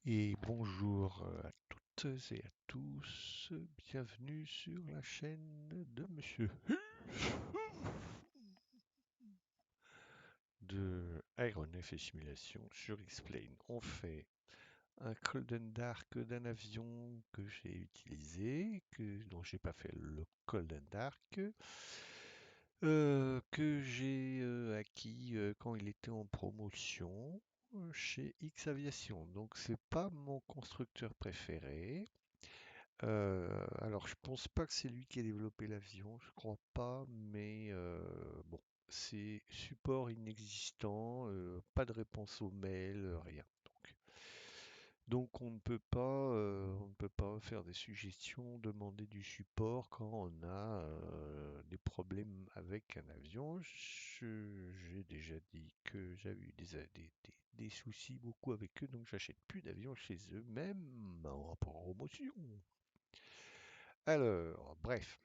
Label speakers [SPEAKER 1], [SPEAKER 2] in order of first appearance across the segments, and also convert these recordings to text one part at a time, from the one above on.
[SPEAKER 1] Et bonjour à toutes et à tous, bienvenue sur la chaîne de Monsieur de Aéronef et Simulation sur X-Plane. On fait un Golden Dark d'un avion que j'ai utilisé, dont j'ai pas fait le Golden Dark, que j'ai acquis quand il était en promotion chez X Aviation. Donc c'est pas mon constructeur préféré. Alors je pense pas que c'est lui qui a développé l'avion, je crois pas, mais bon, c'est support inexistant, pas de réponse aux mails, rien. Donc on ne peut pas faire des suggestions, demander du support quand on a des problèmes avec un avion. J'ai déjà dit que j'avais eu des soucis beaucoup avec eux, donc j'achète plus d'avions chez eux, même en promotion. Alors, bref,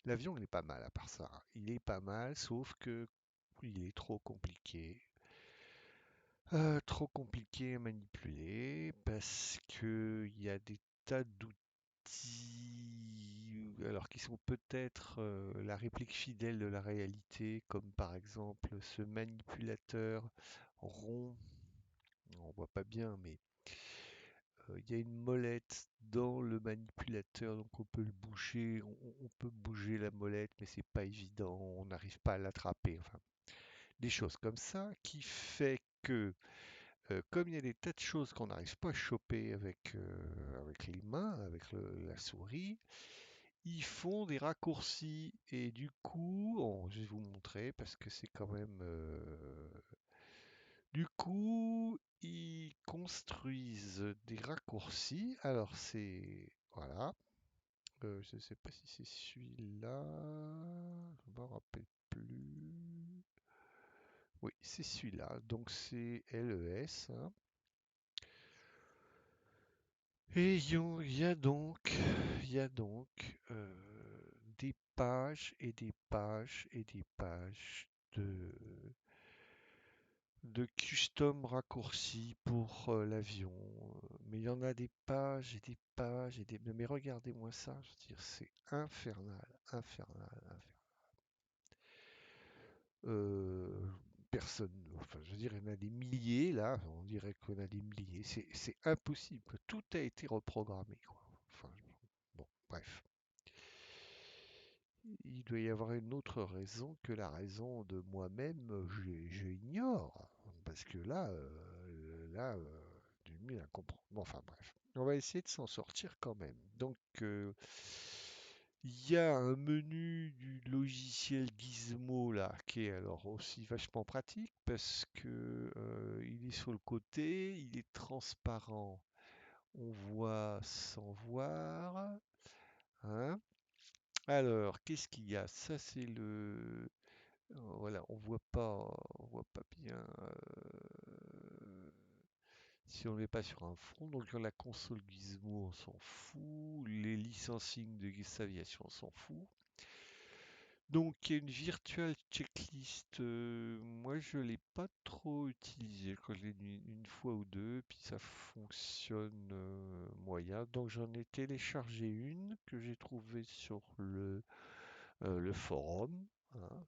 [SPEAKER 1] l'avion il est pas mal à part ça. Il est pas mal, sauf que il est trop compliqué. Trop compliqué à manipuler parce que il y a des tas d'outils, alors qui sont peut-être la réplique fidèle de la réalité, comme par exemple ce manipulateur rond. On voit pas bien, mais il y a une molette dans le manipulateur, donc on peut le bouger, on peut bouger la molette, mais c'est pas évident, on n'arrive pas à l'attraper. Enfin, des choses comme ça qui fait que, comme il y a des tas de choses qu'on n'arrive pas à choper avec les mains, avec la souris, ils font des raccourcis. Et du coup, je vais vous montrer parce que c'est quand même. Du coup, ils construisent des raccourcis. Alors c'est. Voilà. Je ne sais pas si c'est celui-là. Je ne me rappelle plus. Oui, c'est celui-là. Donc c'est LES, hein. Et il y a donc des pages et des pages et des pages de custom raccourcis pour l'avion. Mais il y en a des pages et des pages et des... Mais regardez-moi ça, je veux dire, c'est infernal, infernal, infernal. Euh, Personne, enfin je veux dire, il y en a des milliers là, on dirait qu'on a des milliers, c'est impossible, tout a été reprogrammé, quoi. Enfin, bon, bref. Il doit y avoir une autre raison que la raison de moi-même, j'ignore. Parce que du mieux à comprendre. Bon, enfin bref, on va essayer de s'en sortir quand même. Donc, il y a un menu du logiciel Gizmo là, qui est alors aussi vachement pratique parce que il est sur le côté, il est transparent, on voit sans voir, hein. Alors, qu'est-ce qu'il y a? Ça, c'est le... Voilà, on voit pas bien si on n'est pas sur un fond. Donc, dans la console Gizmo, on s'en fout. Les licencing de Gizmo Aviation, on s'en fout. Donc, il y a une virtual checklist. Moi, je l'ai pas trop utilisée. Je crois que je l'ai une fois ou deux, puis ça fonctionne moyen. Donc, j'en ai téléchargé une que j'ai trouvée sur le forum, hein,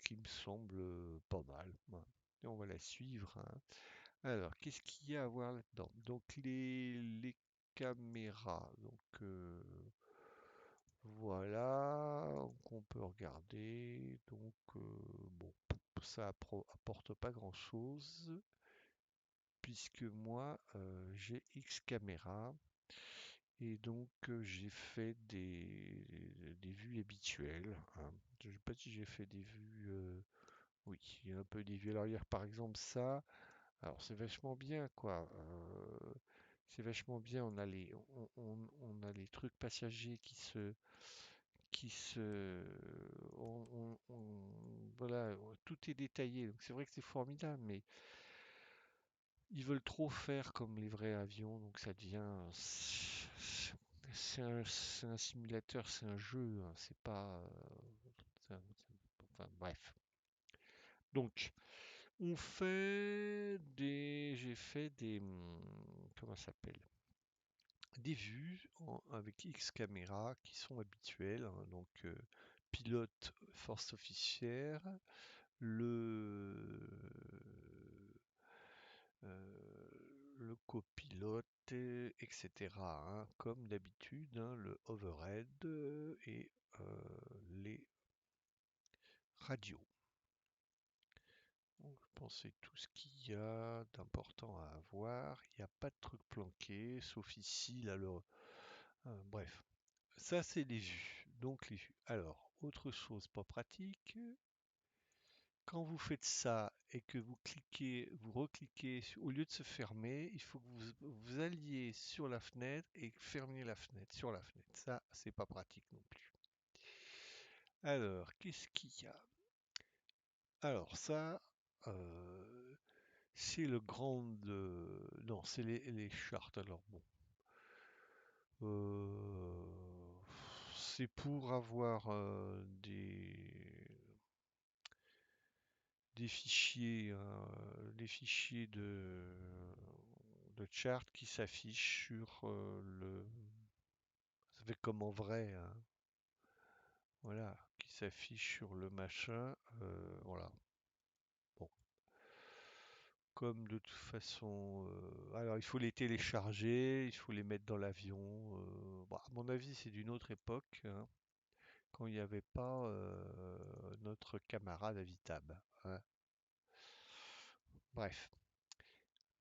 [SPEAKER 1] qui me semble pas mal. Voilà. Et on va la suivre, hein. Alors, qu'est-ce qu'il y a à voir là-dedans? Donc, les caméras. Donc, voilà, qu'on peut regarder. Donc, bon, ça apporte pas grand-chose, puisque moi, j'ai X caméras. Et donc j'ai fait des vues habituelles, hein. Je ne sais pas si j'ai fait des vues. Oui, il y a un peu des vues. Alors hier par exemple ça, alors c'est vachement bien quoi. C'est vachement bien. On a les trucs passagers voilà, tout est détaillé. Donc c'est vrai que c'est formidable, mais ils veulent trop faire comme les vrais avions, donc ça devient. C'est un simulateur, c'est un jeu, hein, c'est pas. Enfin, bref. Donc, j'ai fait comment ça s'appelle? Des vues avec X caméras qui sont habituelles, hein, donc pilote, force officière, le, le copilote, etc., hein, comme d'habitude, hein, le overhead et les radios. Donc, je pense que c'est tout ce qu'il y a d'important à avoir. Il n'y a pas de truc planqué, sauf ici, là, bref. Ça, c'est les vues. Donc, les vues. Alors, autre chose pas pratique, quand vous faites ça et que vous cliquez, vous recliquez, au lieu de se fermer, il faut que vous alliez sur la fenêtre et fermiez la fenêtre, sur la fenêtre. Ça, c'est pas pratique non plus. Alors, qu'est-ce qu'il y a? Alors, ça, c'est le grand. Non, c'est les chartes. Alors, bon. Euh, c'est pour avoir des fichiers, des fichiers de chart qui s'affichent sur ça fait comme en vrai, hein, voilà, qui s'affichent sur le machin, voilà. Bon, comme de toute façon, alors il faut les télécharger, il faut les mettre dans l'avion. Bon, à mon avis, c'est d'une autre époque, hein, quand il n'y avait pas notre camarade Avitab, hein. Bref.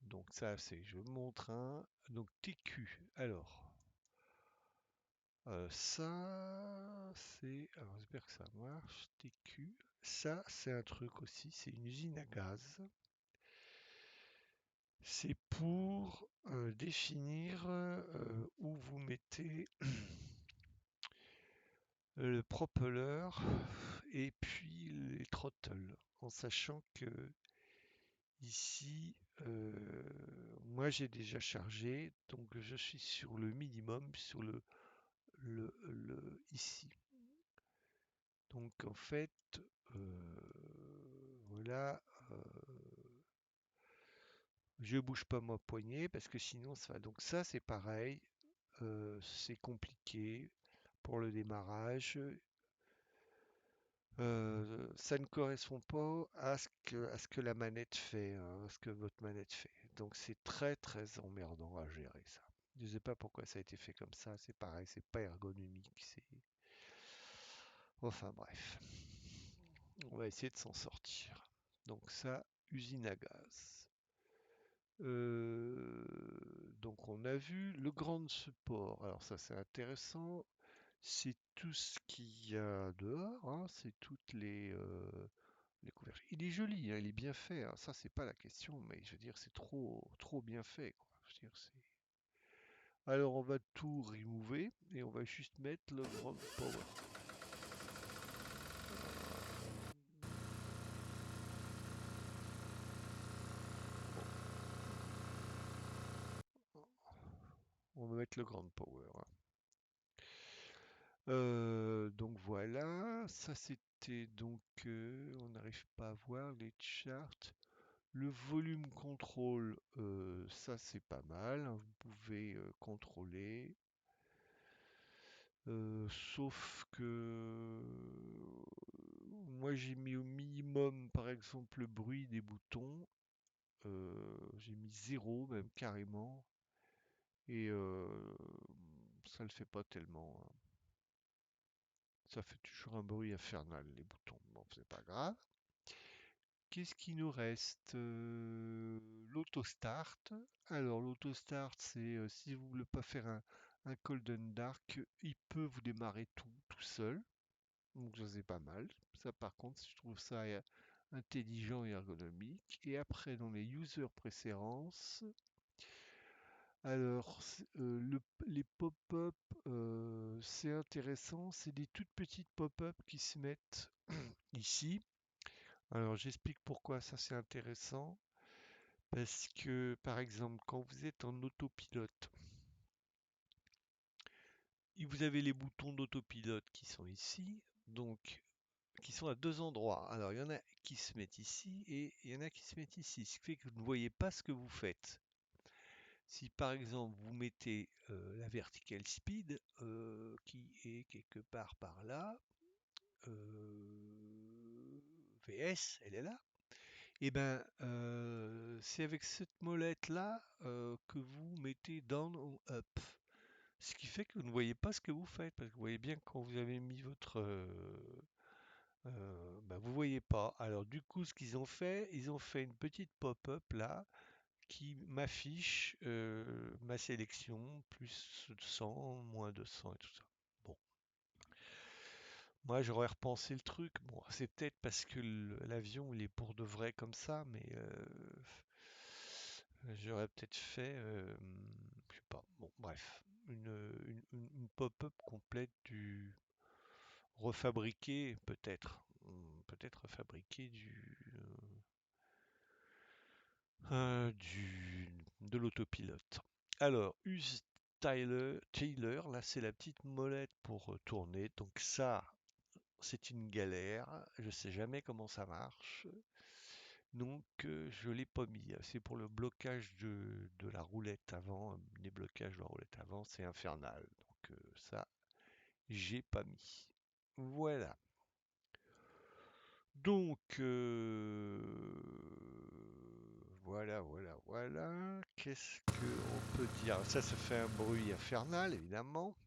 [SPEAKER 1] Donc ça c'est, je vous montre un. Donc TQ. Alors ça c'est, alors j'espère que ça marche. TQ. Ça c'est un truc aussi, c'est une usine à gaz. C'est pour définir où vous mettez le propeller et puis les throttles, en sachant que ici, moi j'ai déjà chargé, donc je suis sur le minimum, sur ici. Donc en fait, voilà, je bouge pas mon poignet parce que sinon ça va. Donc ça c'est pareil, c'est compliqué pour le démarrage. Ça ne correspond pas à ce que la manette fait, hein, à ce que votre manette fait. Donc c'est très très emmerdant à gérer ça. Je ne sais pas pourquoi ça a été fait comme ça, c'est pareil, c'est pas ergonomique, c'est. Enfin bref, on va essayer de s'en sortir. Donc ça, usine à gaz. Euh, donc on a vu le grand support. Alors ça c'est intéressant. C'est tout ce qu'il y a dehors, hein, c'est toutes les couvertures. Il est joli, hein, il est bien fait, hein, ça c'est pas la question, mais je veux dire c'est trop bien fait, quoi. Je veux dire, alors on va tout remover et on va juste mettre le ground power. On va mettre le grand power, hein. Donc voilà, ça c'était donc on n'arrive pas à voir les charts. Le volume contrôle, ça c'est pas mal, hein, vous pouvez contrôler. Sauf que moi j'ai mis au minimum par exemple le bruit des boutons. J'ai mis zéro même carrément. Et ça le fait pas tellement, hein. Ça fait toujours un bruit infernal les boutons. Bon, c'est pas grave. Qu'est-ce qui nous reste? L'autostart. Alors l'autostart, c'est si vous voulez pas faire un Golden Dark, il peut vous démarrer tout seul. Donc ça c'est pas mal. Ça par contre, je trouve ça intelligent et ergonomique. Et après dans les user préférences, alors les pop-up, c'est intéressant. C'est des toutes petites pop-up qui se mettent ici. Alors j'explique pourquoi ça c'est intéressant. Parce que par exemple quand vous êtes en autopilote, et vous avez les boutons d'autopilote qui sont ici, donc qui sont à deux endroits. Alors il y en a qui se mettent ici et il y en a qui se mettent ici, ce qui fait que vous ne voyez pas ce que vous faites. Si par exemple vous mettez la vertical speed qui est quelque part par là, VS, elle est là, et ben c'est avec cette molette là que vous mettez down ou up. Ce qui fait que vous ne voyez pas ce que vous faites, parce que vous voyez bien que quand vous avez mis votre... ben, vous voyez pas. Alors du coup, ce qu'ils ont fait, ils ont fait une petite pop-up là qui m'affiche ma sélection, plus 100, moins 200 et tout ça. Bon, moi j'aurais repensé le truc. Bon, c'est peut-être parce que l'avion il est pour de vrai comme ça, mais j'aurais peut-être fait, je sais pas. Bon, bref, une pop-up complète du refabriqué, peut-être, peut-être refabriqué de l'autopilote. Alors, use Tyler, là c'est la petite molette pour tourner. Donc ça, c'est une galère. Je sais jamais comment ça marche. Donc je l'ai pas mis. C'est pour le blocage de la roulette avant. Les blocages de la roulette avant, c'est infernal. Donc ça, j'ai pas mis. Voilà. Donc, voilà. Qu'est-ce qu'on peut dire? Ça fait un bruit infernal, évidemment.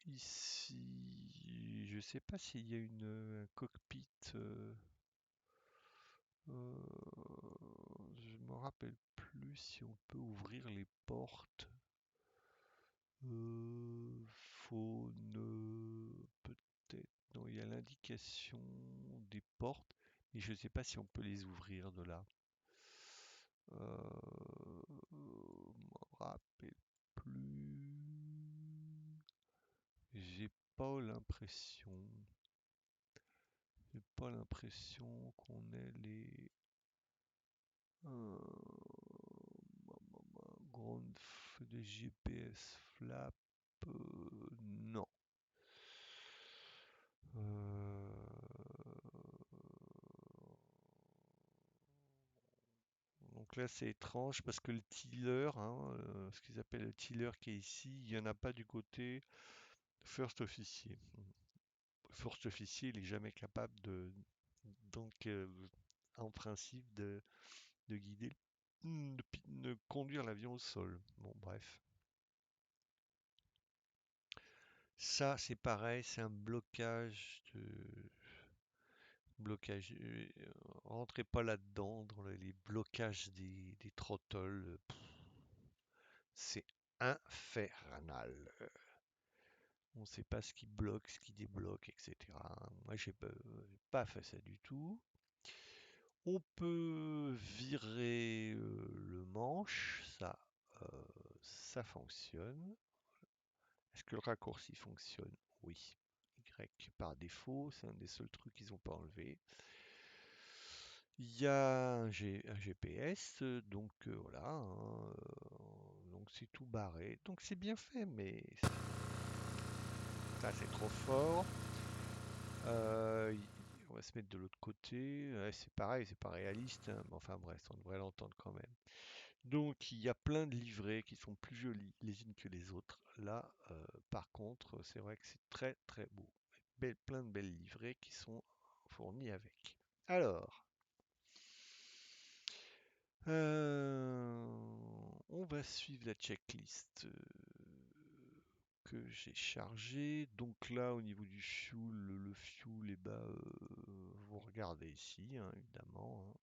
[SPEAKER 1] Ici, je sais pas s'il y a un cockpit. Je me rappelle plus si on peut ouvrir les portes. Faune, peut-être. Non, il y a l'indication des portes, mais je ne sais pas si on peut les ouvrir de là. Me rappelle plus. J'ai pas l'impression. J'ai pas l'impression qu'on ait les grandes des GPS flap. Non. Donc là, c'est étrange parce que le tiller, hein, ce qu'ils appellent le tiller qui est ici, il n'y en a pas du côté first officier. First officier, il est jamais capable donc, en principe, de guider, de conduire l'avion au sol. Bon, bref. Ça, c'est pareil, c'est un blocage. Rentrez pas là-dedans, dans les blocages des throttles. C'est infernal. On ne sait pas ce qui bloque, ce qui débloque, etc. Moi, j'ai pas fait ça du tout. On peut virer le manche, ça fonctionne. Est-ce que le raccourci fonctionne? Oui. Y par défaut, c'est un des seuls trucs qu'ils n'ont pas enlevé. Il y a un GPS, donc voilà, hein, donc c'est tout barré. Donc c'est bien fait, mais ça c'est trop fort. On va se mettre de l'autre côté. Ouais, c'est pareil, c'est pas réaliste, hein, mais enfin bref, on devrait l'entendre quand même. Donc il y a plein de livrets qui sont plus jolies les unes que les autres. Là, par contre, c'est vrai que c'est très très beau. Plein de belles livrets qui sont fournis avec. Alors, on va suivre la checklist que j'ai chargée. Donc là, au niveau du fuel, le fuel, vous regardez ici, hein, évidemment, hein.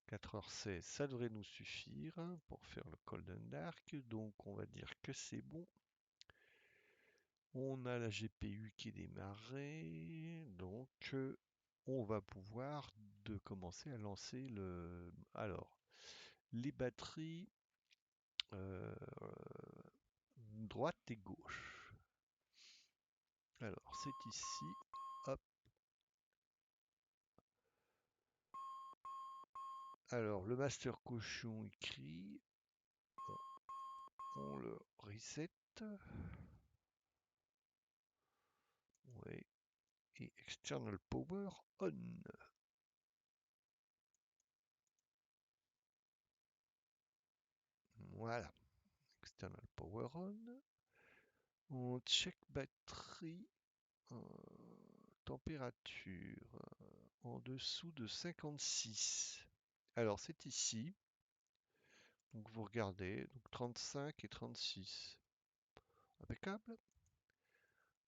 [SPEAKER 1] 4h16, ça devrait nous suffire hein, pour faire le Golden Dark. Donc on va dire que c'est bon. On a la GPU qui est démarrée. Donc on va pouvoir commencer à lancer le... Alors, les batteries droite et gauche. Alors c'est ici. Hop. Alors le master cochon écrit. On le reset. Ouais. Et external power on. Voilà, external power on. On check batterie, température en dessous de 56. Alors c'est ici, donc vous regardez, donc 35 et 36. Impeccable.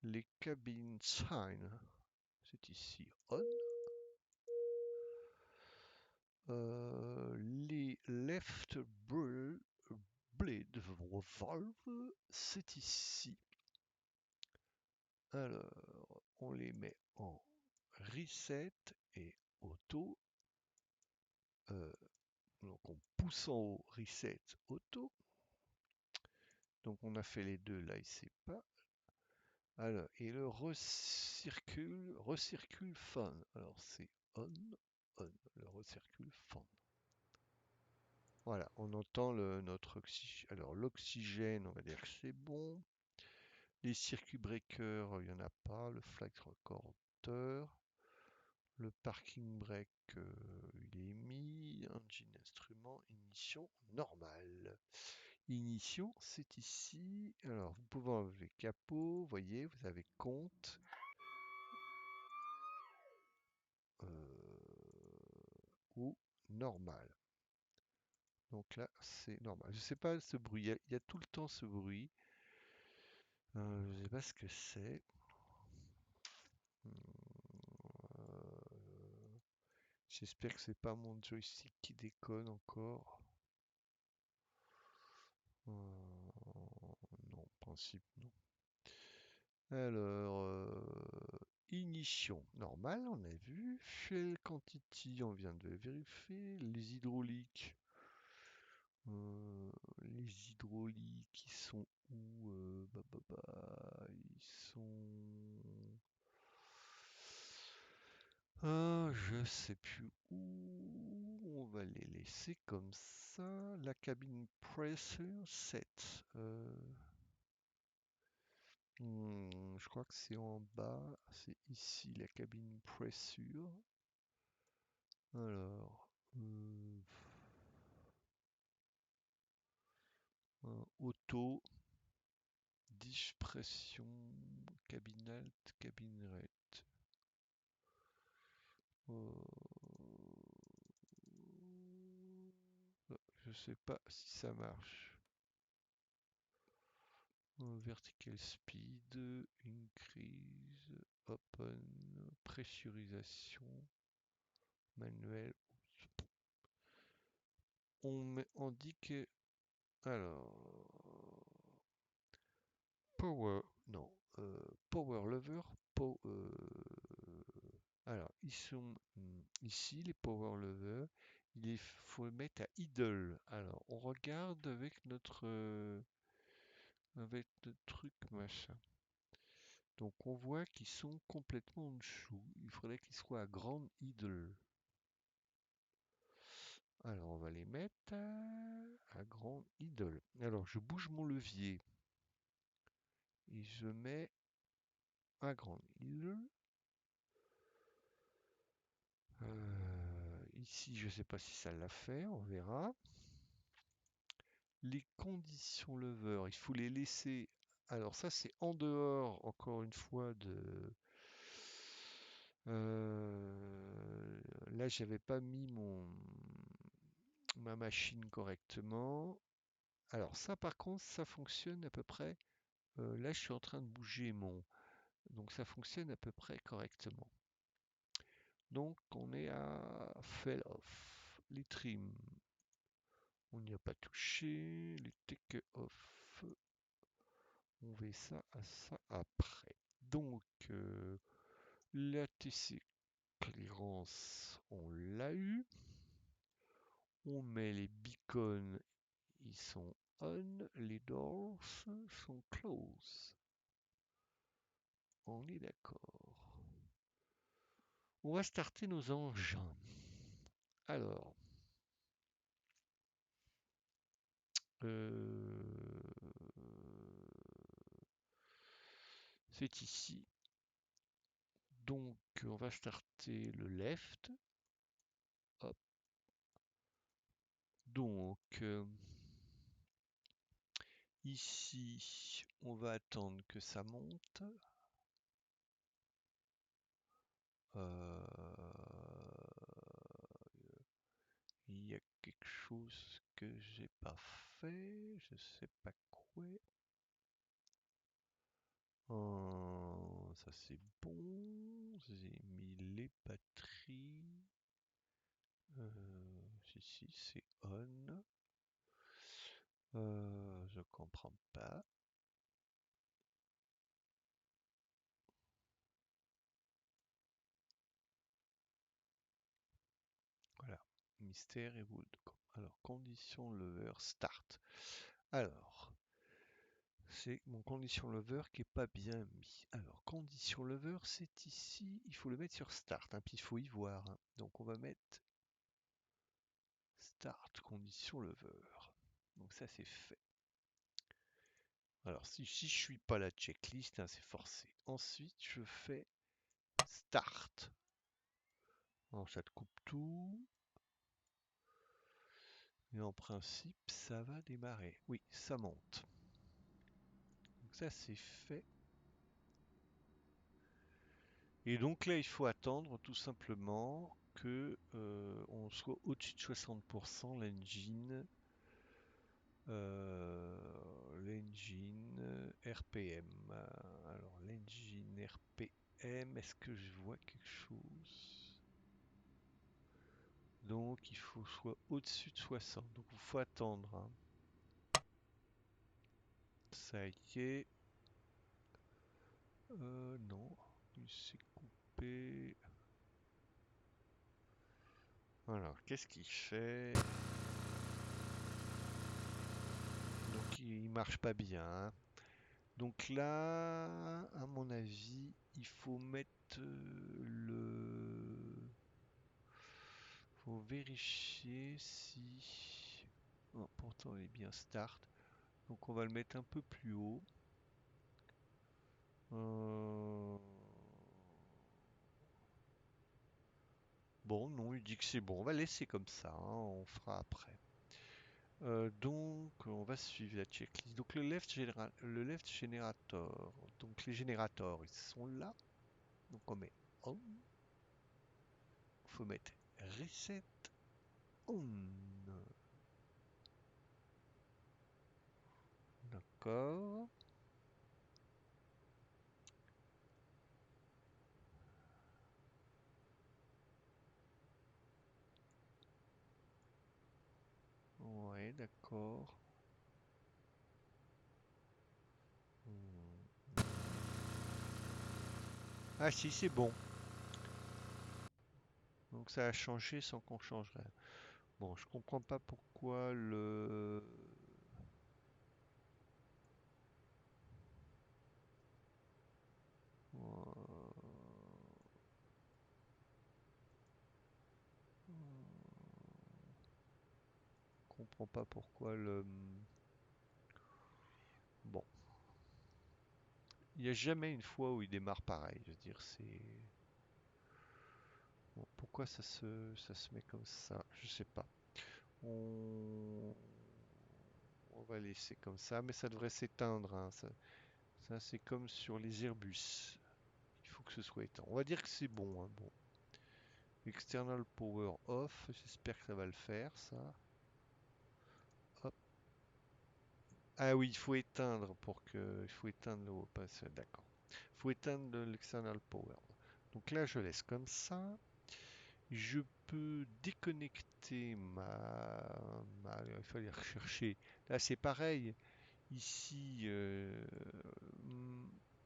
[SPEAKER 1] Les cabines sign, c'est ici on. Les left blade valve, c'est ici. Alors, on les met en reset et auto. Donc on pousse en haut, reset, auto. Donc on a fait les deux, là il sait pas. Alors, et le recircule fan. Alors c'est on, on, le recircule fan. Voilà, on entend notre oxygène. Alors l'oxygène, on va dire que c'est bon. Les circuits breakers, il n'y en a pas. Le flight recorder. Le parking brake, il est mis. Engine instrument, ignition normale. Ignition, c'est ici. Alors, vous pouvez enlever capot. Vous voyez, vous avez compte. Ou normal. Donc là, c'est normal. Je sais pas ce bruit. Il y a tout le temps ce bruit. Je sais pas ce que c'est. Euh, J'espère que c'est pas mon joystick qui déconne encore. Non, en principe non. Alors, ignition, normal, on a vu. Fuel quantity, on vient de vérifier. Les hydrauliques. Les hydrauliques, ils sont où? Ils sont... je sais plus où. On va les laisser comme ça. La cabine pressure 7. Je crois que c'est en bas. C'est ici la cabine pressure. Alors, auto, dish pression, cabine alt, cabine ret. Je sais pas si ça marche. Vertical speed, increase, open, pressurisation, manuel. On dit que... Alors... Power... Non. Power lever. Alors, ils sont ici, les power levers. Il faut le mettre à idle. Alors, on regarde avec notre truc machin. Donc, on voit qu'ils sont complètement en dessous. Il faudrait qu'ils soient à grand idle. Alors, on va les mettre à grand idle. Alors, je bouge mon levier et je mets à grand idle. Ici, je ne sais pas si ça l'a fait, on verra. Les conditions lever, il faut les laisser. Alors ça, c'est en dehors, encore une fois, de... Là, j'avais pas mis ma machine correctement. Alors ça, par contre, ça fonctionne à peu près. Là, je suis en train de bouger mon... Donc ça fonctionne à peu près correctement. Donc on est à fail off. Les trim, on n'y a pas touché. Les take off, on fait ça à ça après. Donc la TC clearance, on l'a eu. On met les beacons, ils sont on. Les doors sont close. On est d'accord. On va starter nos engins. Alors, c'est ici. Donc, on va starter le left. Hop. Donc, Ici, on va attendre que ça monte. Il y a quelque chose que j'ai pas fait, je sais pas quoi. Ça c'est bon. J'ai mis les batteries. Si, c'est on. Je comprends pas. Voilà. Mystère et wood. Alors, condition lever start. Alors, c'est mon condition lever qui est pas bien mis. Alors, condition lever, c'est ici. Il faut le mettre sur start, hein, puis il faut y voir, hein. Donc, on va mettre start condition lever. Donc, ça, c'est fait. Alors, si je suis pas la checklist, hein, c'est forcé. Ensuite, je fais start. Alors, ça te coupe tout. Et en principe, ça va démarrer. Oui, ça monte. Donc ça, c'est fait. Et donc là, il faut attendre tout simplement que on soit au-dessus de 60% l'engine RPM. Alors l'engine RPM, est-ce que je vois quelque chose? Donc il faut soit au-dessus de 60. Donc il faut attendre, hein. Ça y est. Non, il s'est coupé. Alors, qu'est-ce qu'il fait? Donc il marche pas bien, hein. Donc là, à mon avis, il faut mettre le... faut vérifier si... Oh, pourtant il est bien start. Donc on va le mettre un peu plus haut. Euh, Bon, non, il dit que c'est bon. On va laisser comme ça, hein, on fera après. Donc, on va suivre la checklist. Donc, le left generator. Donc, les générateurs, ils sont là. Donc, on met on. Il faut mettre reset on. D'accord. Ouais, d'accord. Hmm. Ah si, c'est bon. Donc ça a changé sans qu'on change rien. Bon, je comprends pas pourquoi le... Je comprends pas pourquoi le... Bon. Il n'y a jamais une fois où il démarre pareil. Je veux dire, c'est... Bon, pourquoi ça se met comme ça? Je sais pas. On... On va laisser comme ça, mais ça devrait s'éteindre, hein. Ça, c'est comme sur les Airbus. Il faut que ce soit éteint. On va dire que c'est bon, hein. Bon. External power off. J'espère que ça va le faire, ça. Hop. Ah oui, il faut éteindre pour que... Il faut éteindre le haut pass. D'accord. Il faut éteindre l'external power. Donc là, je laisse comme ça. Je peux déconnecter il fallait rechercher. Là, c'est pareil. Ici,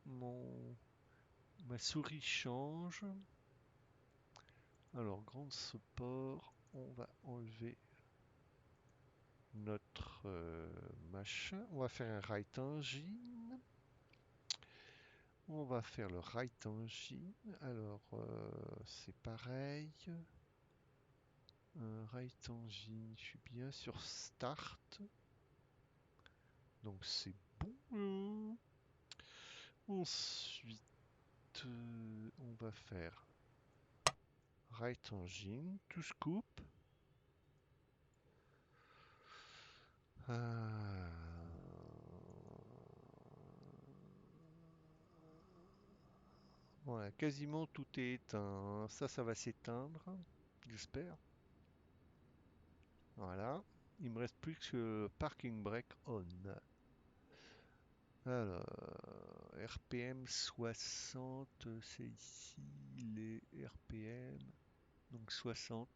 [SPEAKER 1] mon... ma souris change. Alors, grand support, on va enlever notre machin. On va faire un right engine. On va faire le right engine. Alors, c'est pareil. Right engine, je suis bien sur start. Donc, c'est bon. Ensuite, on va faire right engine, to scoop. Voilà, quasiment tout est éteint. Ça va s'éteindre, j'espère. Voilà. Il me reste plus que parking brake on. Alors, RPM 60, c'est ici les RPM. Donc 60.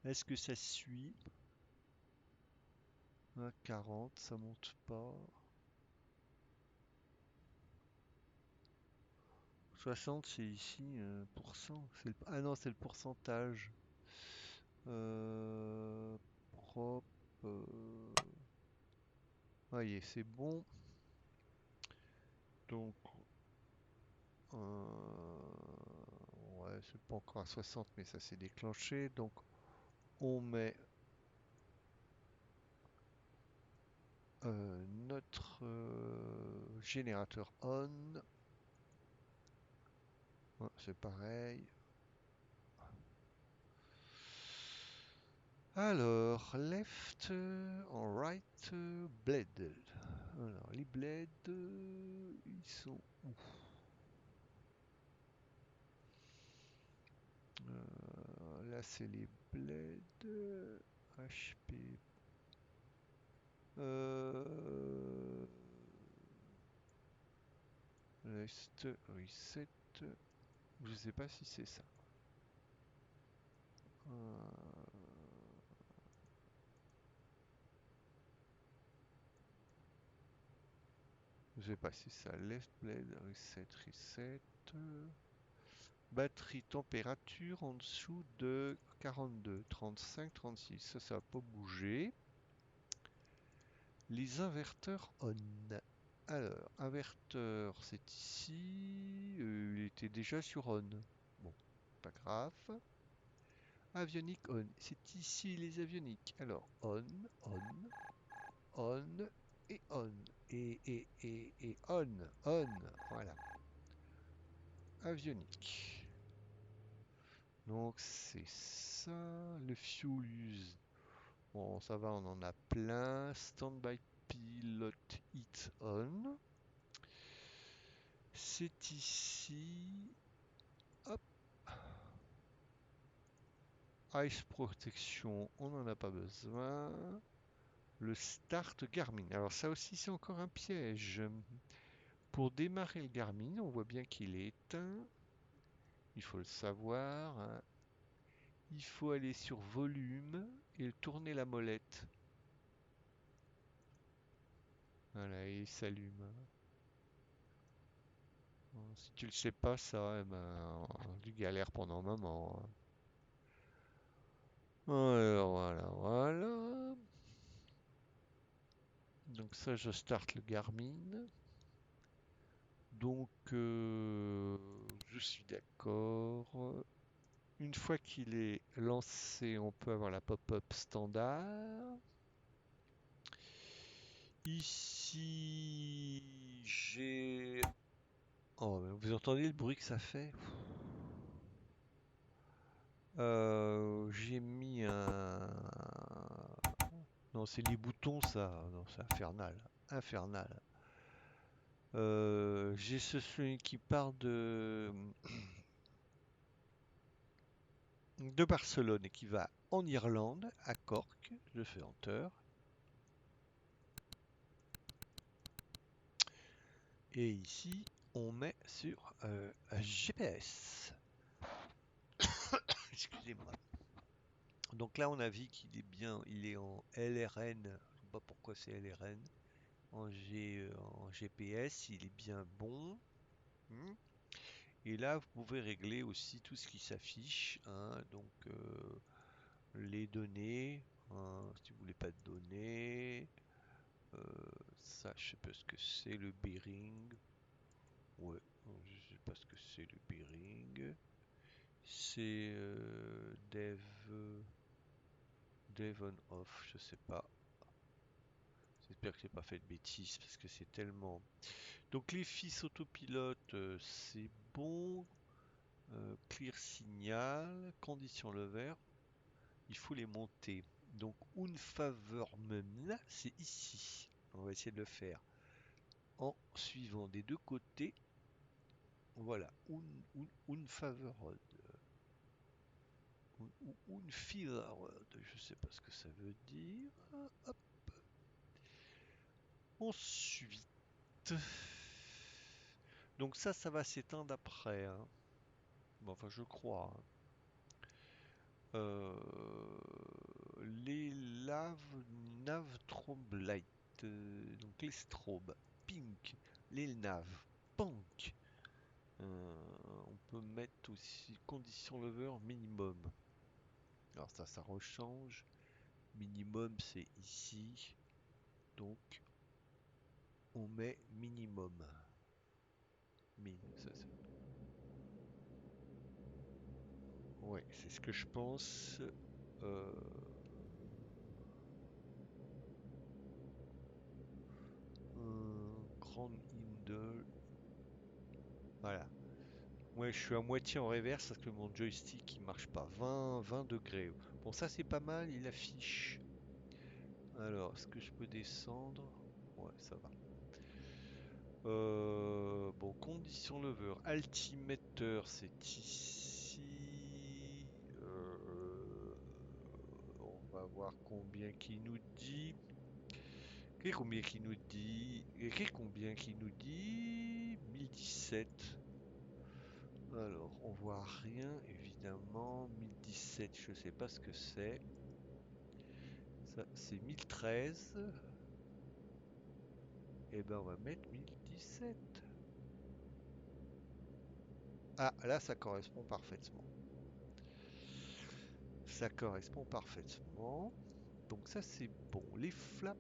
[SPEAKER 1] Est-ce que ça suit? 40, ça monte pas. 60, c'est ici, pourcent. Ah non, c'est le pourcentage. Euh, Propre. Voyez, c'est bon. Donc, ouais, c'est pas encore à 60, mais ça s'est déclenché. Donc, on met notre générateur on. Ouais, c'est pareil. Alors, left en right blade. Alors, les blades, ils sont où? Là, c'est les blades HP. Euh, Rest, reset. Je sais pas si c'est ça. Euh, je sais pas si c'est ça. Left blade, reset, reset. Batterie température en dessous de 42, 35, 36. Ça va pas bouger. Les inverteurs on. Alors, inverteur, c'est ici. Il était déjà sur on. Bon, pas grave. Avionique on. C'est ici les avioniques. Alors, on et on. Et on. Voilà. Avionique. Donc, c'est ça. Le fuel use. Bon, ça va, on en a plein. Standby pilot it on. C'est ici. Hop. Ice protection, on n'en a pas besoin. Le start Garmin. Alors ça aussi c'est encore un piège. Pour démarrer le Garmin, on voit bien qu'il est éteint. Il faut le savoir, hein. Il faut aller sur volume et tourner la molette. Voilà, et il s'allume. Bon, si tu le sais pas ça, eh ben, tu galères pendant un moment, hein. Alors voilà. Donc ça, je starte le Garmin. Donc, je suis d'accord. Une fois qu'il est lancé, on peut avoir la pop-up standard. Ici, j'ai... Oh, vous entendez le bruit que ça fait? J'ai mis un... Non, c'est les boutons, ça. Non, c'est infernal. Infernal. J'ai celui qui part de Barcelone et qui va en Irlande, à Cork. Je fais Enter. Et ici, on met sur GPS. Excusez-moi. Donc là, on a vu qu'il est bien, il est en LRN. Je ne sais pas pourquoi c'est LRN. En GPS, il est bien bon. Hmm. Et là, vous pouvez régler aussi tout ce qui s'affiche, hein. Donc, les données, hein, si vous voulez pas de données. Euh, Ça, je sais pas ce que c'est, le bearing. Ouais, je sais pas ce que c'est le bearing. C'est dev on off, je sais pas. J'espère que j'ai pas fait de bêtises parce que c'est tellement. Donc les fils autopilote, c'est bon. Clear signal, condition lever, il faut les monter. Donc une faveur même là, c'est ici. On va essayer de le faire. en suivant des deux côtés. Voilà, Unfavorable. Unfavorable, je sais pas ce que ça veut dire. Hop. Ensuite, donc ça va s'éteindre après, hein. Bon, enfin, je crois, hein. Les Navtroblight, donc les strobes, pink, les nav, punk. On peut mettre aussi condition lever minimum. Alors ça rechange. Minimum c'est ici. Donc on met minimum. Ouais, c'est ce que je pense. Euh, Grand Indle. Voilà. Ouais, je suis à moitié en reverse parce que mon joystick il marche pas. 20 degrés. Bon, ça c'est pas mal, il affiche. Alors, est-ce que je peux descendre? Ouais, ça va. Bon, condition lever. Altimeter, c'est ici. On va voir combien qui nous dit. Combien qui nous dit. Combien qui nous dit 1017. Alors, on voit rien, évidemment. 1017, je sais pas ce que c'est. Ça, c'est 1013. Et ben, on va mettre 1017. Ah, là, ça correspond parfaitement. Ça correspond parfaitement. Donc ça, c'est bon. Les flaps,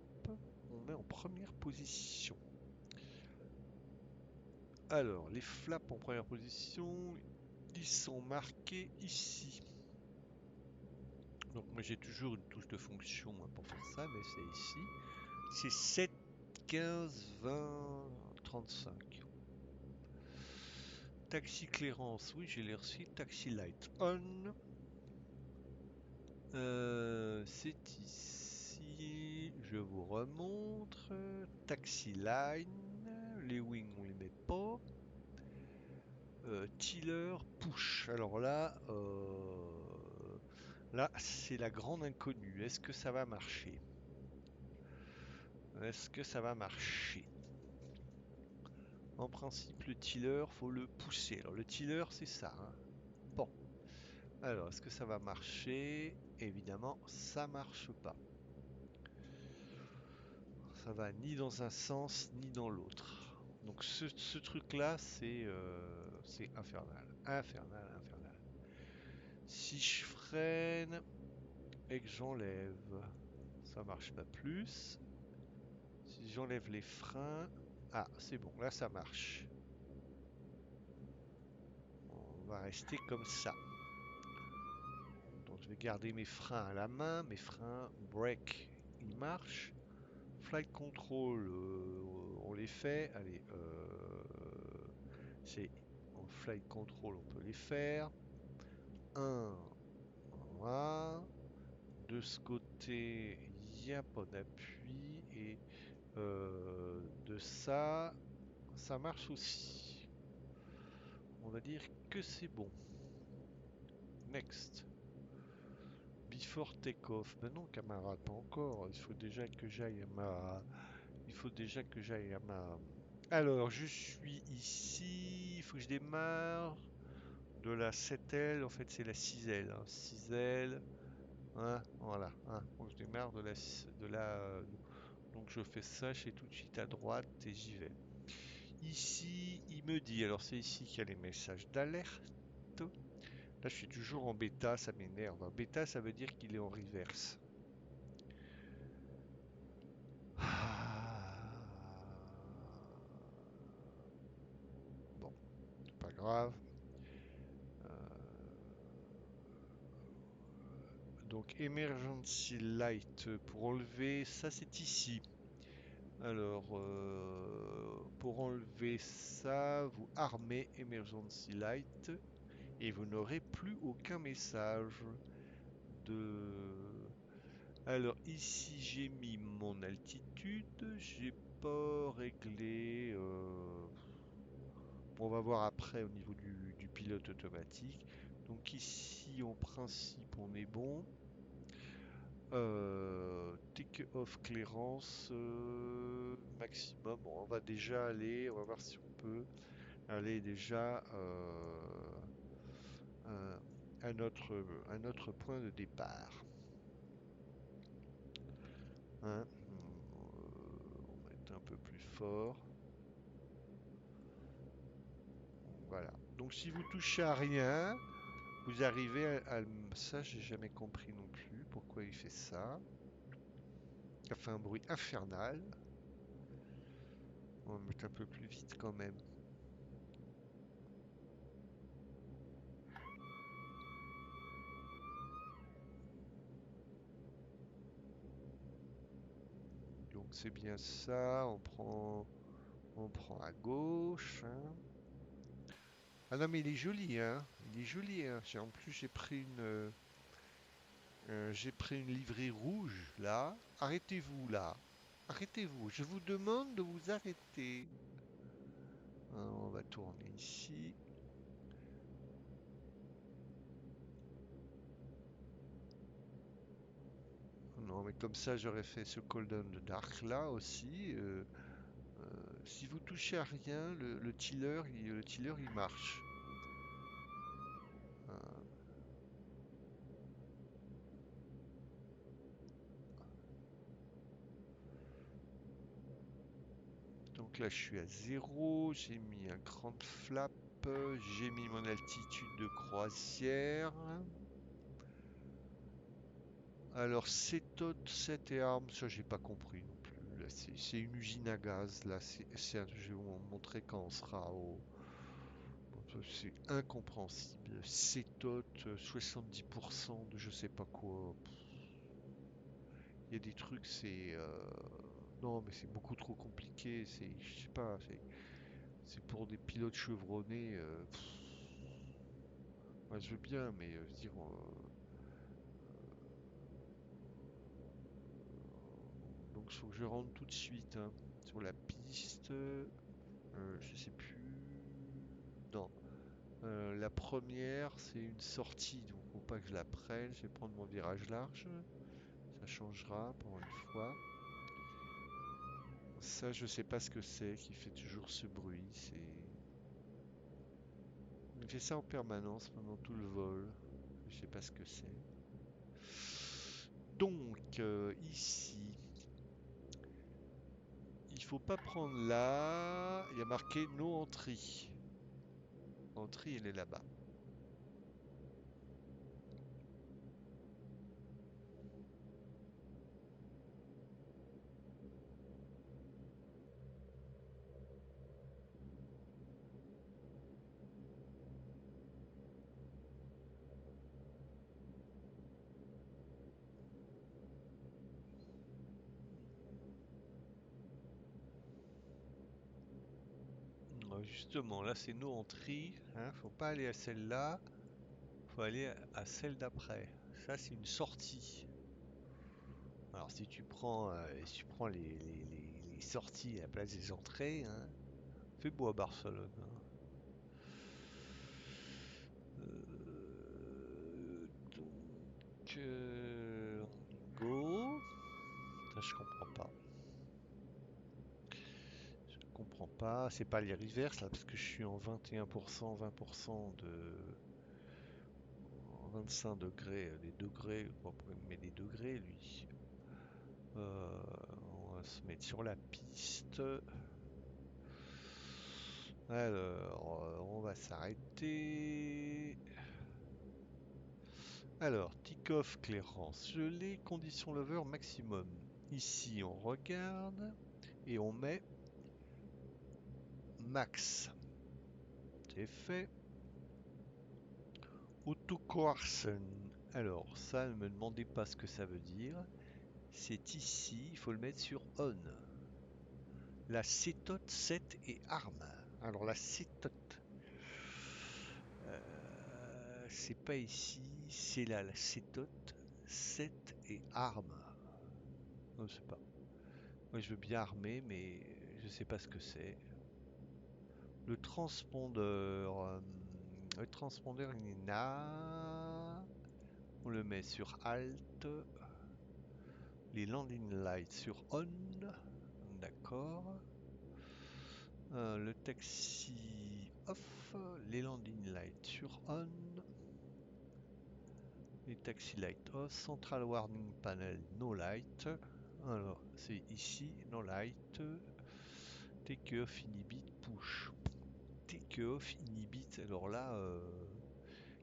[SPEAKER 1] on met en première position. Alors, les flaps en première position, ils sont marqués ici. Donc moi j'ai toujours une touche de fonction hein, pour faire ça, mais c'est ici. C'est 7, 15, 20, 35. Taxi clearance, oui j'ai les reçus. Taxi light on. C'est ici, je vous remontre. Taxi line, les wings on les met pas. Tiller push. Alors là c'est la grande inconnue. Est-ce que ça va marcher? Est-ce que ça va marcher? En principe, le tiller, faut le pousser. Alors le tiller, c'est ça, hein. Bon. Alors, est-ce que ça va marcher? Évidemment, ça marche pas. Ça va ni dans un sens ni dans l'autre. Donc ce truc-là, c'est infernal. Infernal, infernal. Si je freine et que j'enlève, ça marche pas plus. Si j'enlève les freins, ah, c'est bon, là ça marche. On va rester comme ça. Donc je vais garder mes freins à la main, mes freins brake, ils marchent. Flight control, on les fait. Allez, c'est en flight control, on peut les faire. Un, voilà. De ce côté, il n'y a pas d'appui et de ça, ça marche aussi. On va dire que c'est bon. Next. Before take-off. Ben non, camarade, pas encore. Il faut déjà que j'aille à ma. Il faut déjà que j'aille à ma. Alors, je suis ici. Il faut que je démarre de la 7L. En fait, c'est la 6L, hein. 6L. Hein, voilà. Hein. Faut que je démarre de la. Donc, je fais ça. Je fais tout de suite à droite et j'y vais. Ici, il me dit. Alors, c'est ici qu'il y a les messages d'alerte. Là, je suis toujours en bêta, ça m'énerve. Bêta, ça veut dire qu'il est en reverse. Ah. Bon, c'est pas grave. Donc, emergency light pour enlever, ça c'est ici. Alors, pour enlever ça, vous armez emergency light et vous n'aurez plus aucun message de. Alors ici j'ai mis mon altitude, j'ai transport réglé. On va voir après au niveau du pilote automatique. Donc ici, en principe, on est bon. Take off clearance maximum. Bon, on va déjà aller, on va voir si on peut aller déjà à, à notre point de départ. Hein, on va être un peu plus fort. Voilà. Donc si vous touchez à rien, vous arrivez ça, j'ai jamais compris non plus pourquoi il fait ça. Ça fait un bruit infernal. On va mettre un peu plus vite quand même. Donc c'est bien ça. On prend à gauche. Hein. Ah non mais il est joli, hein. Il est joli, hein. En plus j'ai pris une livrée rouge là. Arrêtez-vous là. Arrêtez-vous. Je vous demande de vous arrêter. Hein, on va tourner ici. Non, mais comme ça, j'aurais fait ce Call Down the Dark là aussi. Si vous touchez à rien, le tiller, il marche. Euh, donc là, je suis à 0. J'ai mis un grand flap. J'ai mis mon altitude de croisière. Alors, cétote, 7 et armes, ça, j'ai pas compris non plus. Là, c'est une usine à gaz. Là, je vais vous montrer quand on sera au. C'est incompréhensible. Cétote, 70% de je sais pas quoi. Il y a des trucs, non, mais c'est beaucoup trop compliqué. Je sais pas, c'est pour des pilotes chevronnés. Moi, je veux bien, mais je veux dire, donc il faut que je rentre tout de suite hein, sur la piste. Je sais plus. Non. La première, c'est une sortie, donc faut pas que je la prenne. Je vais prendre mon virage large. Ça changera pour une fois. Ça, je sais pas ce que c'est qui fait toujours ce bruit. Il fait ça en permanence pendant tout le vol. Je sais pas ce que c'est. Donc, ici, il faut pas prendre là. Il y a marqué no entry. Entry, elle est là-bas. Justement, là, c'est no entry. Hein, faut pas aller à celle-là. Faut aller à celle d'après. Ça, c'est une sortie. Alors, si tu prends les sorties à la place des entrées, hein, fait beau à Barcelone. Hein. On go. Ça, je comprends pas. Je comprends pas. C'est pas les reverse là, parce que je suis en 21%, 20% en 25 degrés, des degrés. Bon, pourquoi il me met des degrés, lui? Euh, on va se mettre sur la piste. Alors, on va s'arrêter. Alors, tick-off clearance gelée, condition lover maximum. Ici, on regarde et on met max. C'est fait. Autocoarsen. Alors, ça, ne me demandez pas ce que ça veut dire. C'est ici, il faut le mettre sur on. La cétote 7 et arme. Alors, la cétote. C'est pas ici, c'est là, la cétote 7 et arme. Je sais pas. Moi, je veux bien armer, mais je sais pas ce que c'est. Le transpondeur. Le transpondeur, il est là. On le met sur Alt. Les landing lights sur On. D'accord. Le taxi off. Les landing lights sur On. Les taxi lights off. Central warning panel no light. Alors, c'est ici, no light. Take off, inhibit, push. Take off, inhibit. Alors là,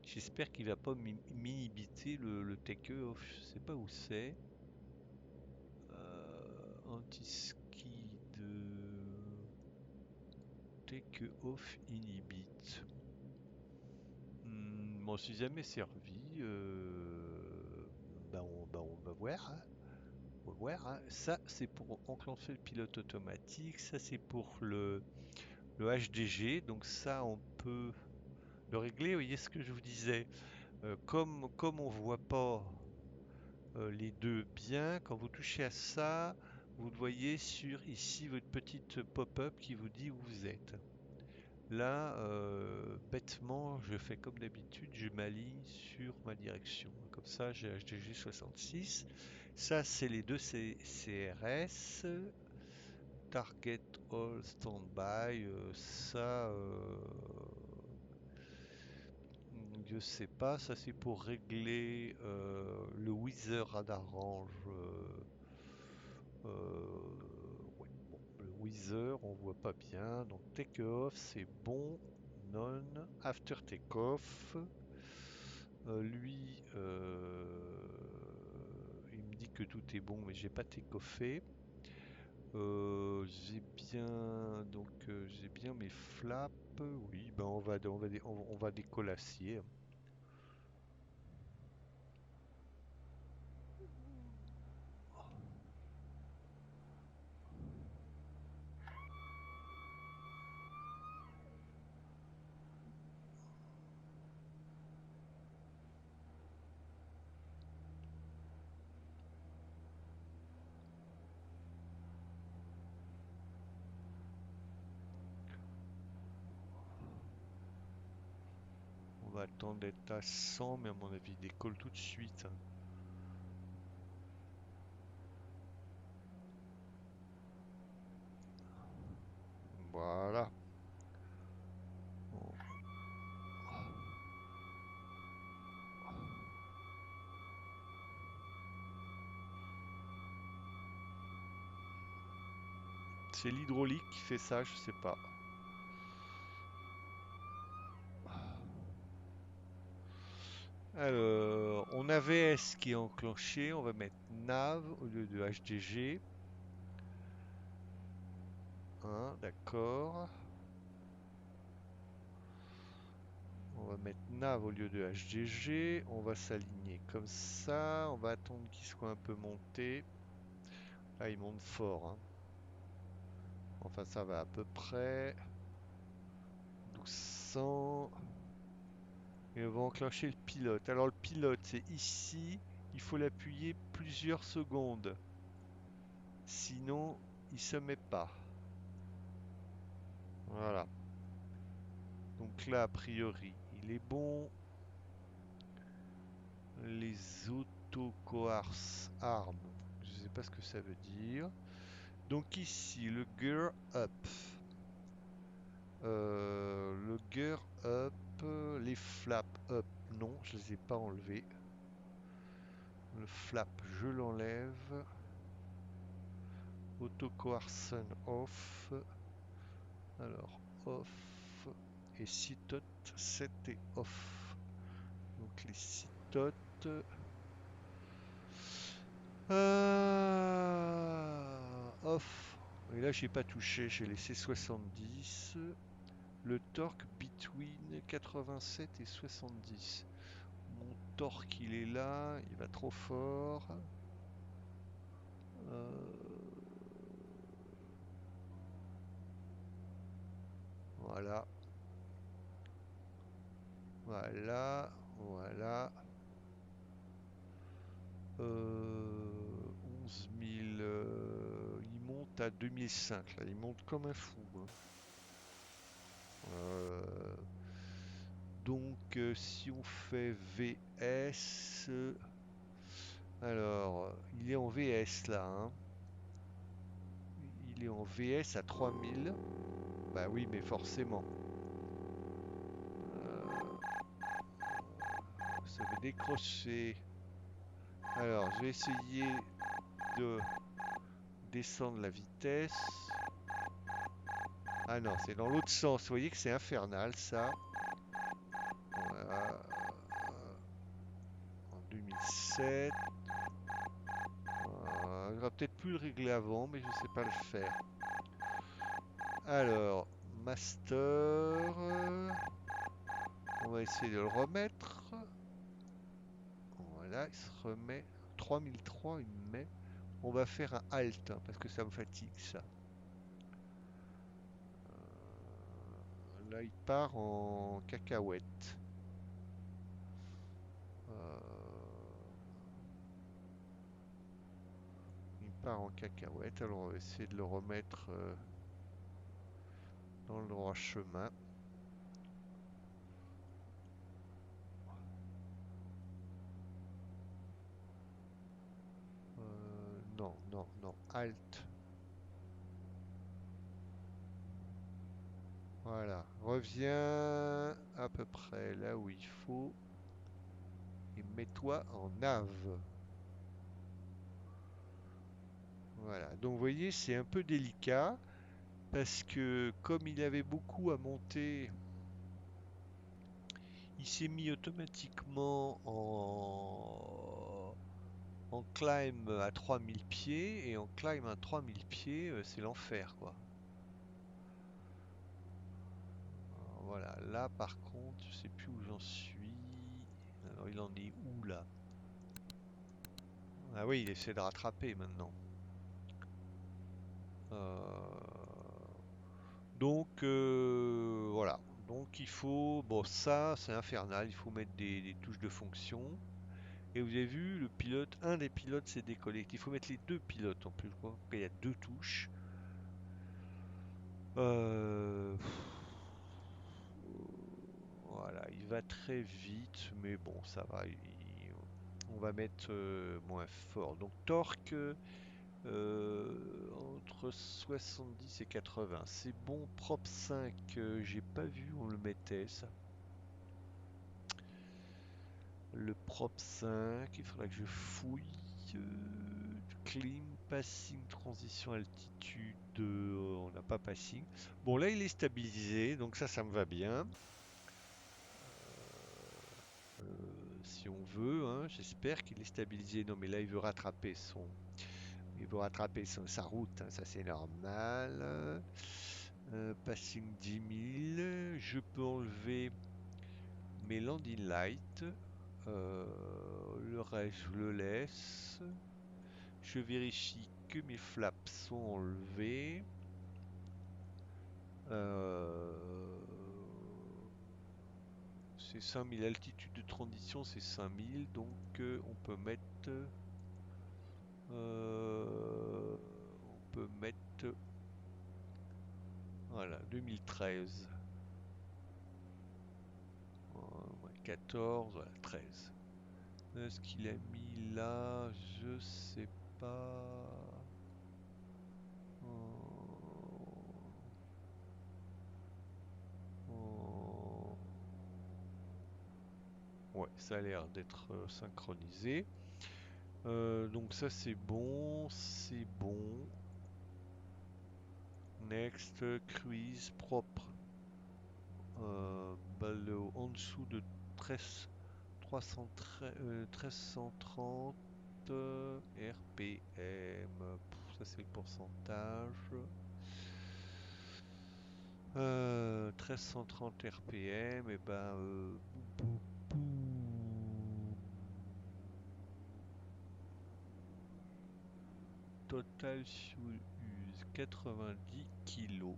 [SPEAKER 1] j'espère qu'il va pas m'inhibiter le take off. Je sais pas où c'est. Anti-ski de take off, inhibit. M'en suis jamais servi. On va voir. Hein. On va voir. Hein. Ça, c'est pour enclencher le pilote automatique. Ça, c'est pour le HDG. Donc ça, on peut le régler. Vous voyez ce que je vous disais. Comme on voit pas les deux bien, quand vous touchez à ça, vous le voyez sur ici votre petite pop-up qui vous dit où vous êtes. Là, bêtement, je fais comme d'habitude, je m'aligne sur ma direction. Comme ça, j'ai HDG 66. Ça, c'est les deux CRS. Target All Standby. Ça, je sais pas. Ça, c'est pour régler le Weather Radar Range. Ouais, bon, le Weather, on voit pas bien. Donc take off, c'est bon. Non. After take off. Lui, il me dit que tout est bon, mais j'ai pas take offé. J'ai bien j'ai bien mes flaps. Oui, ben on va décollacier. On va attendre d'être à 100, mais à mon avis, il décolle tout de suite. Voilà. Bon. C'est l'hydraulique qui fait ça, je sais pas. Alors, on a VS qui est enclenché, on va mettre nav au lieu de HDG. Hein, d'accord. On va mettre nav au lieu de HDG. On va s'aligner comme ça. On va attendre qu'il soit un peu monté. Là, il monte fort. Hein. Enfin, ça va à peu près. 1200. Et on va enclencher le pilote. Alors, le pilote, c'est ici. Il faut l'appuyer plusieurs secondes. Sinon, il se met pas. Voilà. Donc là, a priori, il est bon. Les autocoars armes. Je ne sais pas ce que ça veut dire. Donc ici, le gear up. Le gear up. Les flaps up. Non, je les ai pas enlevés. Le flap, je l'enlève. Autocoarson off. Alors, off. Et sit-out, c'était off. Donc les sit-out. Off. Et là, j'ai pas touché, j'ai laissé 70. Le torque between 87 et 70. Mon torque, il est là, il va trop fort. Euh, voilà. Voilà. Voilà. 11 000. Il monte est à 2005, là, il monte comme un fou, hein. Euh, si on fait VS, alors, il est en VS là, hein. Il est en VS à 3000. Bah oui, mais forcément. Euh, Ça va décrocher. Alors, je vais essayer de descendre la vitesse. Ah non, c'est dans l'autre sens. Vous voyez que c'est infernal ça. Voilà. En 2007. J'aurais peut-être pu le régler avant, mais je ne sais pas le faire. Alors, master. On va essayer de le remettre. Voilà, il se remet. 3003, il me met. On va faire un halt, hein, parce que ça me fatigue ça. Là, il part en cacahuète. Il part en cacahuète. Alors, on va essayer de le remettre dans le droit chemin. Non, non, non. Halt. Voilà. Reviens à peu près là où il faut. Et mets-toi en nave. Voilà. Donc, vous voyez, c'est un peu délicat. Parce que comme il avait beaucoup à monter, il s'est mis automatiquement en climb à 3000 pieds. Et en climb à 3000 pieds, c'est l'enfer, quoi. Alors, voilà, là par contre, je sais plus où j'en suis. Alors il en est où là? Ah oui, il essaie de rattraper maintenant. Euh, voilà. Donc il faut... Bon, ça c'est infernal, il faut mettre des touches de fonction. Et vous avez vu, le pilote, un des pilotes s'est décollé. Il faut mettre les deux pilotes en plus, quoi. Il y a deux touches. Euh, Voilà, il va très vite, mais bon, ça va. On va mettre moins fort. Donc torque entre 70 et 80. C'est bon. Prop 5, j'ai pas vu où on le mettait ça. Le prop 5, il faudra que je fouille. Clim, passing, transition, altitude. On n'a pas passing. Bon, là il est stabilisé, donc ça me va bien. Si on veut, hein, j'espère qu'il est stabilisé. Non, mais là, il veut rattraper sa route, hein, ça c'est normal. Passing 10 000. Je peux enlever mes landing lights. Le reste, je le laisse. Je vérifie que mes flaps sont enlevés. Euh, c'est 5000, altitude de transition c'est 5000, donc on peut mettre on peut mettre voilà 2013. Ouais, 14, voilà 13. Ce qu'il a mis là, je sais pas. Oh. Ouais, ça a l'air d'être synchronisé. Donc ça c'est bon, c'est bon. Next, cruise propre. Ballot en dessous de 13, 313, 1330 RPM. Ça c'est le pourcentage. 1330 RPM, et ben bou, bou, bou. Total fuel use 90 kilos.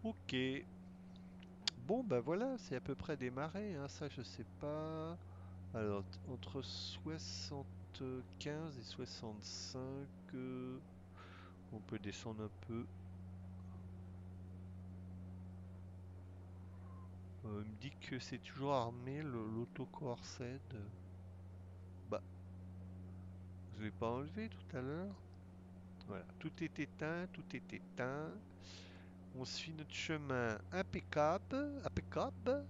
[SPEAKER 1] Ok. Bon, bah voilà, c'est à peu près démarré, hein, ça je sais pas. Alors, entre 75 et 65, On peut descendre un peu. Il me dit que c'est toujours armé l'autocore SED. Bah, je l'ai pas enlevé tout à l'heure. Voilà, tout est éteint, tout est éteint. On suit notre chemin impeccable, impeccable.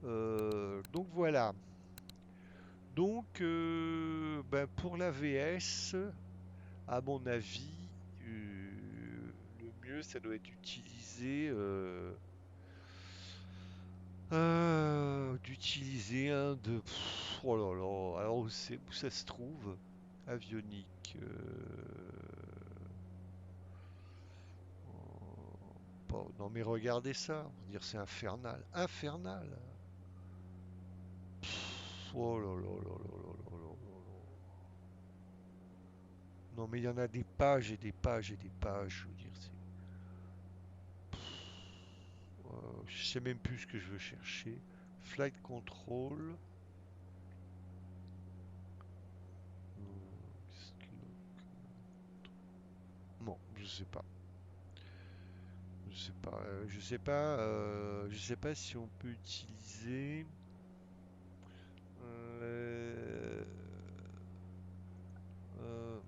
[SPEAKER 1] Donc voilà. Donc, ben, pour la VS, à mon avis, le mieux, ça doit être d'utiliser un de... oh là là, alors où ça se trouve? Avionique. Non mais regardez ça, on va dire c'est infernal. Infernal! Oh là là là là là là là là là. Non mais il y en a des pages et des pages et des pages, je veux dire, c'est... je sais même plus ce que je veux chercher. Flight control. Non, je sais pas. Je sais pas. Je sais pas. Je sais pas si on peut utiliser. euh, euh,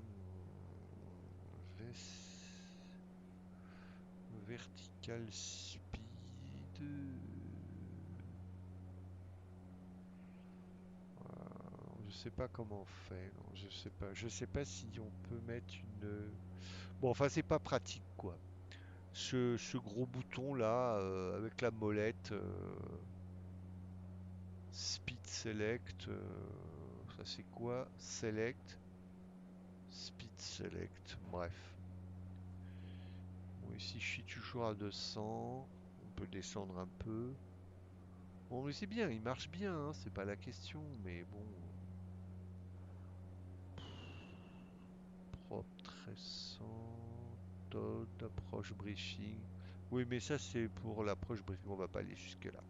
[SPEAKER 1] vertical speed. Je sais pas comment on fait. Non, je sais pas. Je sais pas si on peut mettre une. Bon, enfin, c'est pas pratique quoi. Ce gros bouton là avec la molette speed select. Ça c'est quoi? Select. Speed select. Bref. Bon, ici je suis toujours à 200. On peut descendre un peu. Bon, mais c'est bien, il marche bien, hein, c'est pas la question. Mais bon. Propre, récent, Todd, approche briefing. Oui, mais ça c'est pour l'approche briefing, on va pas aller jusque là.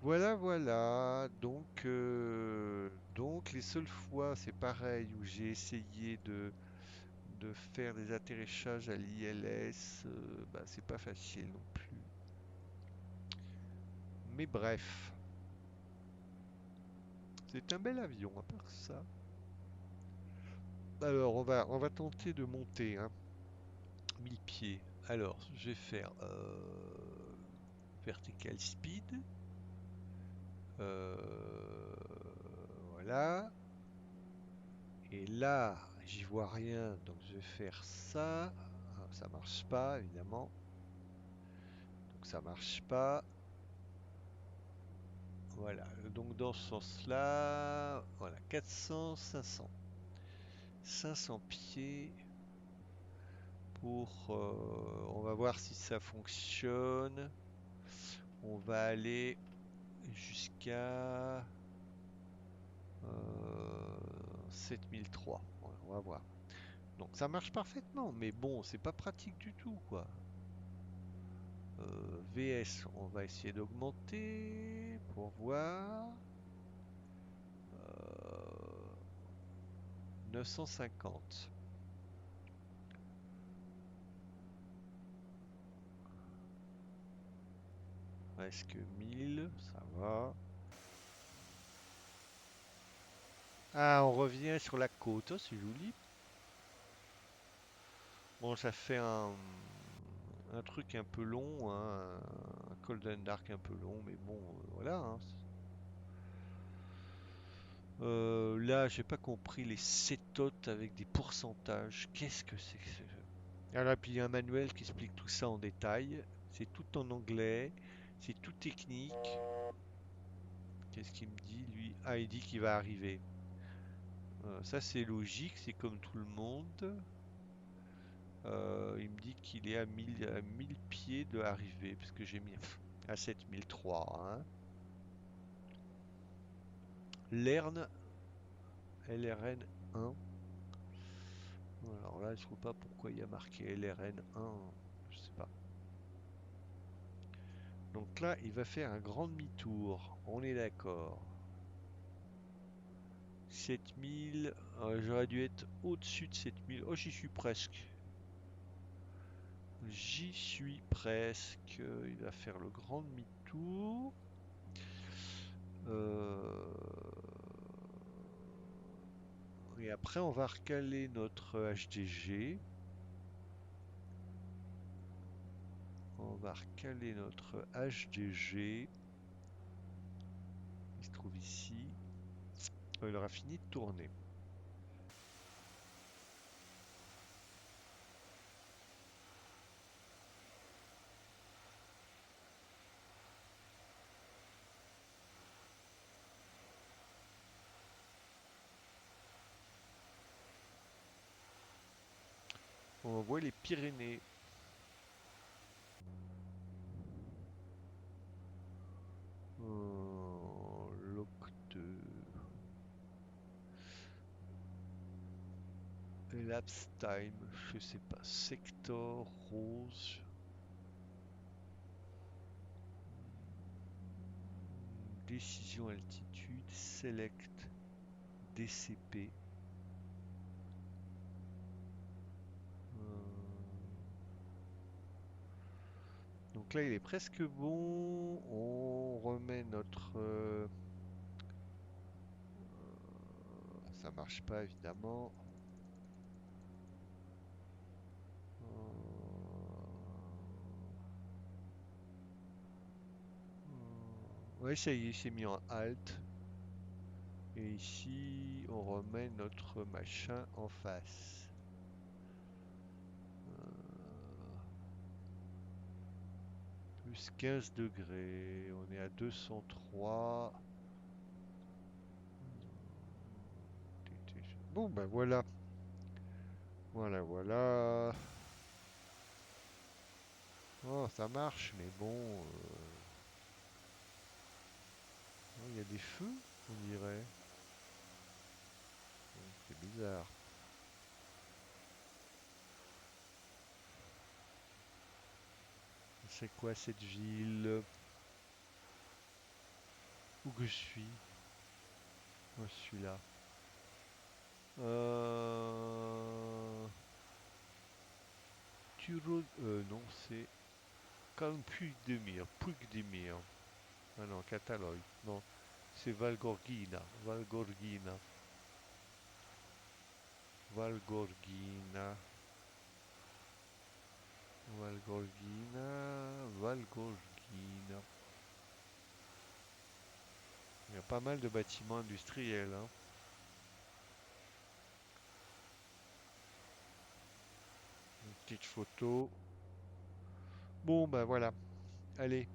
[SPEAKER 1] Voilà, voilà. Donc les seules fois, c'est pareil, où j'ai essayé de faire des atterrissages à l'ILS, bah, c'est pas facile non plus. Mais bref, c'est un bel avion, à part ça. Alors, on va tenter de monter, hein. 1000 pieds. Alors, je vais faire vertical speed. Voilà. Et là, j'y vois rien, donc je vais faire ça. Ah, ça marche pas, évidemment. Donc ça marche pas. Voilà. Donc dans ce sens-là, voilà, 400, 500. 500 pieds pour... on va voir si ça fonctionne. On va aller jusqu'à 7003. Voilà, on va voir. Donc ça marche parfaitement, mais bon, c'est pas pratique du tout, quoi. VS, on va essayer d'augmenter pour voir. 950. Presque 1000, ça va. Ah, on revient sur la côte, oh, c'est joli. Bon, ça fait un truc un peu long, hein, un Golden Dark un peu long, mais bon, voilà, hein. Là, j'ai pas compris les cétotes avec des pourcentages. Qu'est-ce que c'est que ce jeu? Alors, puis il y a un manuel qui explique tout ça en détail. C'est tout en anglais, c'est tout technique. Qu'est-ce qu'il me dit, lui? Ah, il dit qu'il va arriver. Ça, c'est logique, c'est comme tout le monde. Il me dit qu'il est à 1000 pieds de arrivée, parce que j'ai mis à 7003, hein. Lern, LRN 1. Alors là, je trouve pas pourquoi il y a marqué LRN 1. Je sais pas. Donc là, il va faire un grand demi-tour. On est d'accord. 7000. J'aurais dû être au-dessus de 7000. Oh, j'y suis presque. J'y suis presque. Il va faire le grand demi-tour. Euh, Et après, on va recaler notre HDG. On va recaler notre HDG. Il se trouve ici. Il aura fini de tourner. On voit les Pyrénées. L'octeux. Elapsed time, je sais pas. Sector, rose. Décision altitude, select, DCP. Donc là, il est presque bon. On remet notre... ça marche pas, évidemment. Ouais, ça y est, c'est mis en alt. Et ici, on remet notre machin en face. Plus 15 degrés. On est à 203. Bon, ben voilà. Voilà, voilà. Oh, ça marche, mais bon. Il y a des feux, on dirait. C'est bizarre. C'est quoi cette ville? Où que je suis? Moi, je suis là. Euh... non, c'est Puigdemir. Puigdemir. Ah non, Catalogne. Non, c'est Valgorgina. Valgorgina. Valgorgina. Valgorgina. Valgorgina. Il y a pas mal de bâtiments industriels, hein. Une petite photo. Bon, ben voilà. Allez,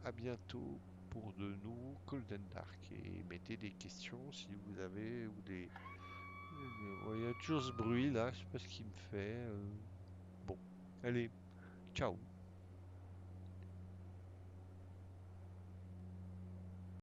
[SPEAKER 1] à bientôt pour de nouveaux Golden Dark. Et mettez des questions si vous avez ou des. Il y a toujours ce bruit là, je sais pas ce qu'il me fait. Bon, allez, ciao.